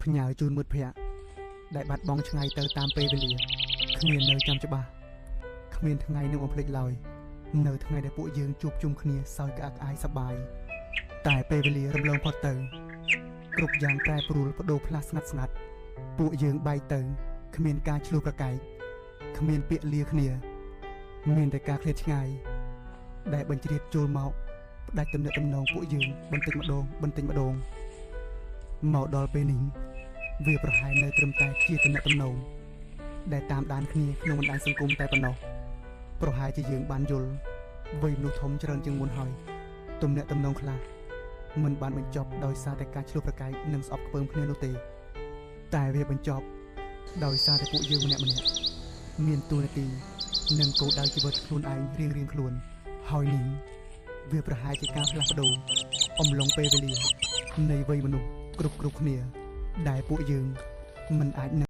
ផ្ញើជូនមិត្តភ័ក្តិដែលបាត់បង់ឆ្ងាយទៅតាមពេលវេលាគ្មាននៅចាំច្បាស់គ្មានថ្ងៃនឹងបំភ្លេចឡើយនៅថ្ងៃដែលពួកយើងជួបជុំគ្នាសោយក្អាកក្អាយសប្បាយតែពេលវេលារំលងផុតទៅគ្រប់យ៉ាងប្រែប្រួលបដូរផ្លាស់ស្ងាត់ស្ងាត់ពួកយើងបែកទៅគ្មានការឆ្លោះប្រកែកគ្មានពាក្យលាគ្នាមានតែការឃ្លាតឆ្ងាយដែលបញ្ជ្រាបចូលមកផ្ដាច់ទំនាក់ទំនងពួកយើងបន្តិចម្ដងមកដល់ពេលនេះវាប្រហែលនៅត្រឹមតែជាទំនាក់ទំនងដែលតាមដានគ្នាក្នុងបណ្ដាញសង្គមតែប៉ុណ្ណោះប្រហែលជាយើងបានយល់វ័យមនុស្សធំច្រើនជាងមុនហើយទំនាក់ទំនងខ្លះមិនបានបញ្ចប់ដោយសារតែការឆ្លោះប្រកែកនិងស្អប់ខ្ពើមគ្នានោះទេតែវាបញ្ចប់ដោយសារតែពួកយើងម្នាក់មានតួនាទីនិងគោលដៅជីវិតខ្លួនឯងរៀងៗខ្លួនហើយនេះវាប្រហែលជាការផ្លាស់ប្ដូរអំឡុងពេលវេលានៃវ័យមនុស្សគ្រប់គ្នាដែលពួកយើងមិនអាច